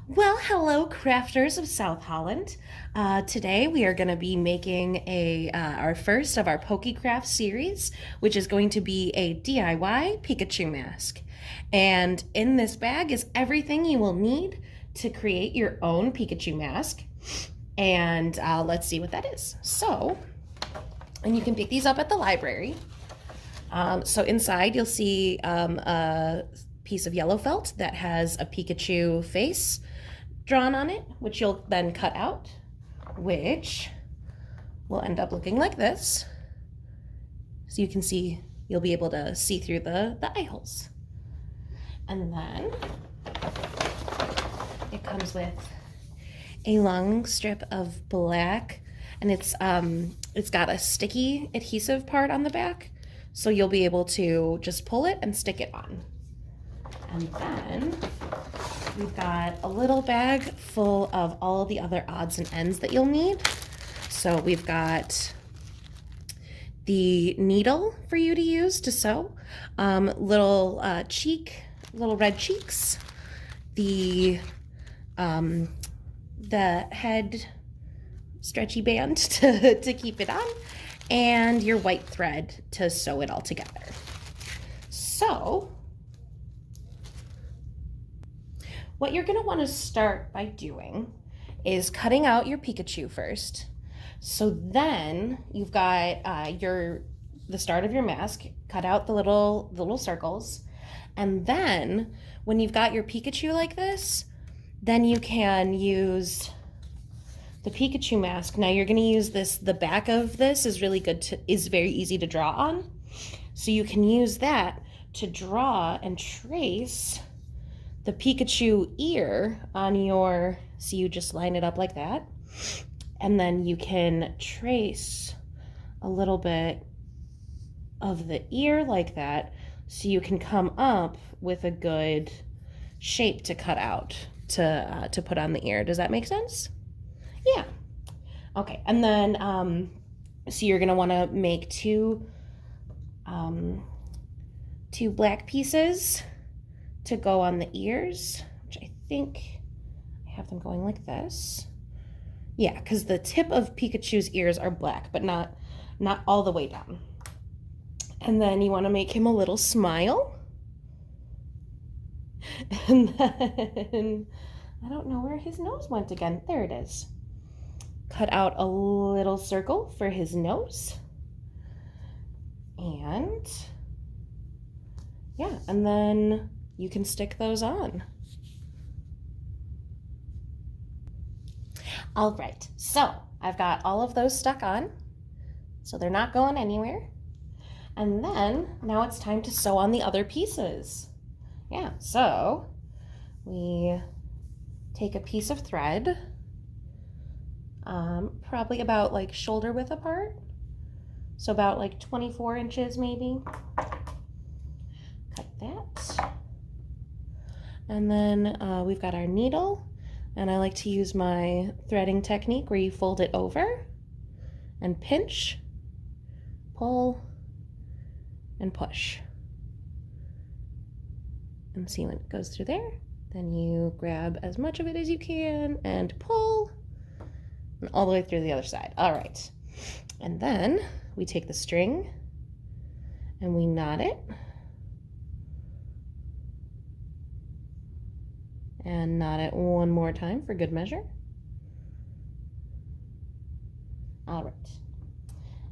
Well, hello, crafters of South Holland. Today we are going to be making our first of our PokeCrafts series, which is going to be a DIY Pikachu mask. And in this bag is everything you will need to create your own Pikachu mask. And let's see what that is. And you can pick these up at the library. So inside you'll see a piece of yellow felt that has a Pikachu face drawn on it, which you'll then cut out, which will end up looking like this. So you can see, you'll be able to see through the eye holes. And then it comes with a long strip of black, and it's got a sticky adhesive part on the back, so you'll be able to just pull it and stick it on. And then we've got a little bag full of all the other odds and ends that you'll need. So we've got the needle for you to use to sew, little red cheeks, the head stretchy band to keep it on, and your white thread to sew it all together. So what you're going to want to start by doing is cutting out your Pikachu first. So then you've got the start of your mask, cut out the little circles, and then when you've got your Pikachu like this, then you can use the Pikachu mask. Now you're going to use this, the back of this is very easy to draw on. So you can use that to draw and trace the Pikachu ear on so you just line it up like that. And then you can trace a little bit of the ear like that, so you can come up with a good shape to cut out to put on the ear. Does that make sense? Yeah. Okay, and then so you're gonna want to make two black pieces to go on the ears, which I think I have them going like this. Yeah, because the tip of Pikachu's ears are black, but not all the way down. And then you want to make him a little smile. And then I don't know where his nose went again. There it is. Cut out a little circle for his nose. And yeah, and then you can stick those on. All right, so I've got all of those stuck on, so they're not going anywhere. And then now it's time to sew on the other pieces. Yeah, so we take a piece of thread, probably about like shoulder width apart, so about like 24 inches maybe. Cut that. And then we've got our needle, and I like to use my threading technique where you fold it over and pinch, pull, and push. And see when it goes through there. Then you grab as much of it as you can and pull, and all the way through the other side. All right. And then we take the string and we knot it. And knot it one more time for good measure. All right.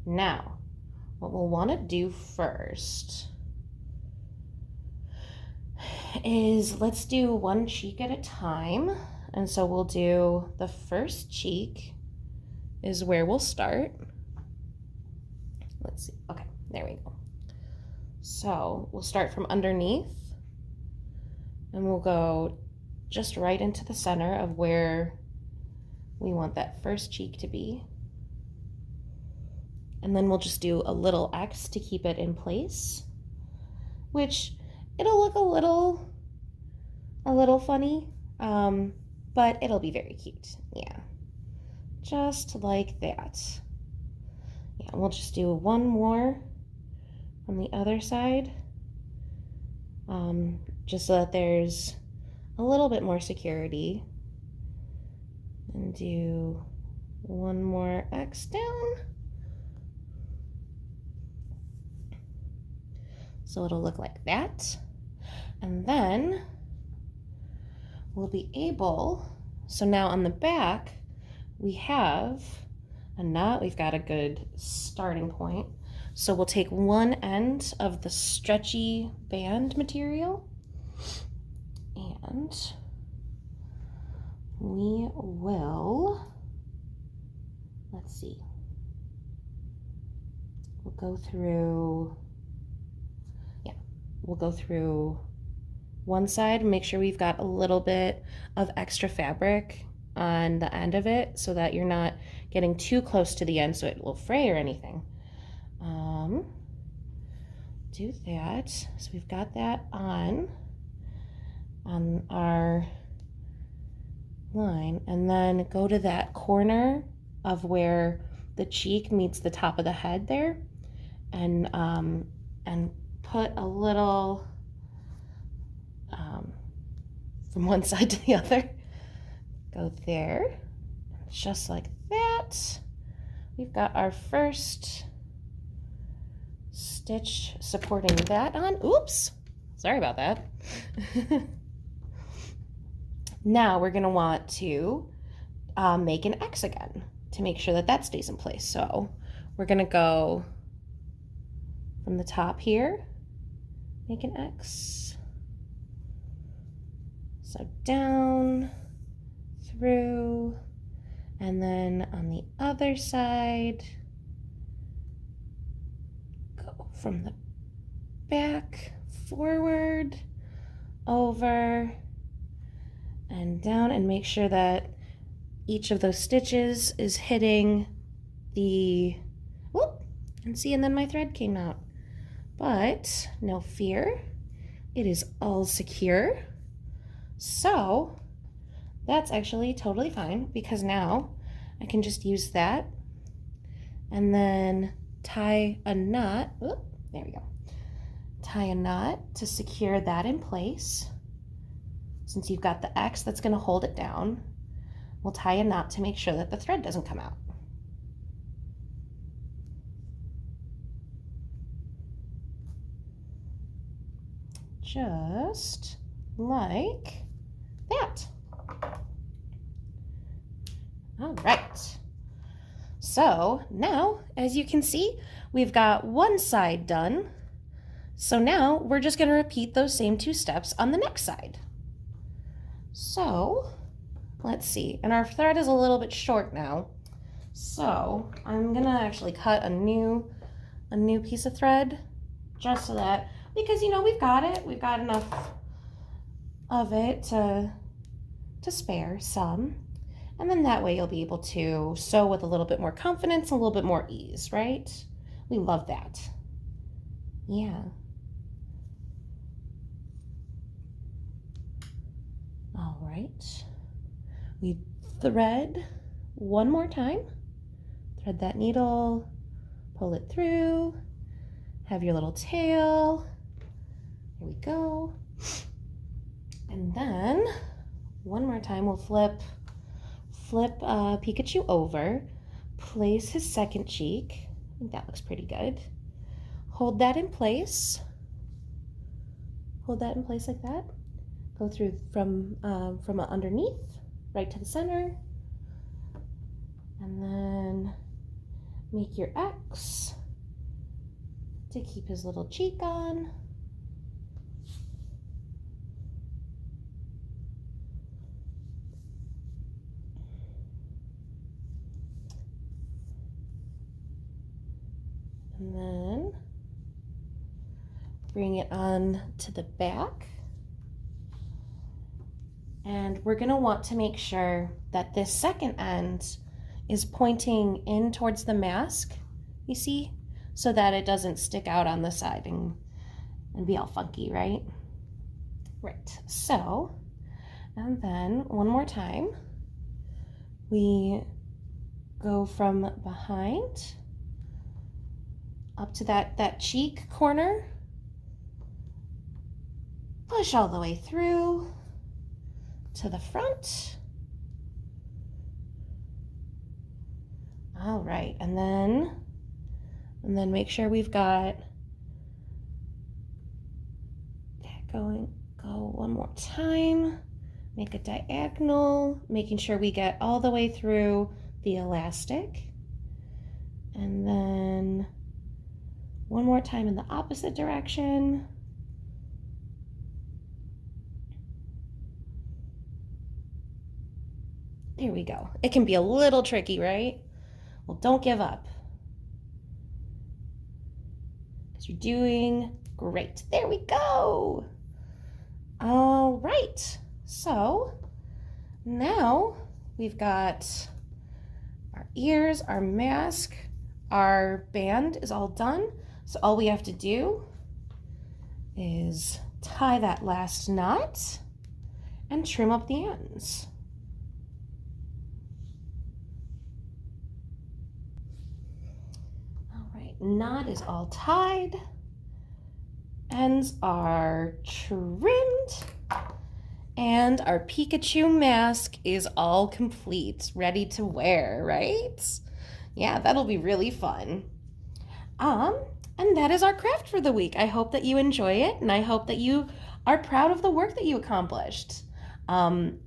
Now, what we'll want to do first is let's do one cheek at a time. And so we'll do the first cheek is where we'll start. Let's see. Okay, there we go. So we'll start from underneath, and we'll go just right into the center of where we want that first cheek to be. And then we'll just do a little X to keep it in place, which it'll look a little funny, but it'll be very cute. Yeah, just like that. Yeah, we'll just do one more on the other side, just so that there's a little bit more security and do one more X down. So it'll look like that. And then we'll be able, so now on the back, we have a knot. We've got a good starting point. So we'll take one end of the stretchy band material and we will, let's see, we'll go through one side, make sure we've got a little bit of extra fabric on the end of it so that you're not getting too close to the end so it will fray or anything. Do that. So we've got that on our line, and then go to that corner of where the cheek meets the top of the head there, and put a little from one side to the other. Go there, just like that. We've got our first stitch supporting that on. Oops, sorry about that. Now we're gonna want to make an X again to make sure that that stays in place. So we're gonna go from the top here, make an X. So down, through, and then on the other side, go from the back, forward, over, and down, and make sure that each of those stitches is hitting the, whoop, and see, and then my thread came out. But no fear, it is all secure. So that's actually totally fine, because now I can just use that and then tie a knot. Oop, there we go. Tie a knot to secure that in place. Since you've got the X that's going to hold it down, we'll tie a knot to make sure that the thread doesn't come out. Just like that. All right. So now, as you can see, we've got one side done. So now we're just going to repeat those same two steps on the next side. So let's see, and our thread is a little bit short now. So I'm gonna actually cut a new piece of thread, just so that, because you know we've got enough of it to spare some, and then that way you'll be able to sew with a little bit more confidence, a little bit more ease, right? We love that. Yeah. All right. We thread one more time. Thread that needle, pull it through, have your little tail. Here we go. And then one more time we'll flip Pikachu over, place his second cheek. I think that looks pretty good. Hold that in place. Hold that in place like that. Go through from underneath, right to the center. And then make your X to keep his little cheek on. And then bring it on to the back. And we're going to want to make sure that this second end is pointing in towards the mask, you see, so that it doesn't stick out on the side and be all funky, right? Right, so, and then one more time, we go from behind up to that cheek corner, push all the way through to the front, All right, and then make sure we've got go one more time. Make a diagonal, making sure we get all the way through the elastic. And then one more time in the opposite direction. There we go. It can be a little tricky, right? Well, don't give up, because you're doing great. There we go. All right, so now we've got our ears, our mask, our band is all done. So all we have to do is tie that last knot and trim up the ends. All right, knot is all tied. Ends are trimmed, and our Pikachu mask is all complete, ready to wear, right? Yeah, that'll be really fun. And that is our craft for the week. I hope that you enjoy it, and I hope that you are proud of the work that you accomplished. And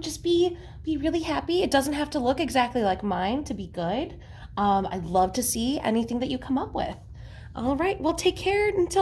just be really happy. It doesn't have to look exactly like mine to be good. I'd love to see anything that you come up with. All right, well, take care until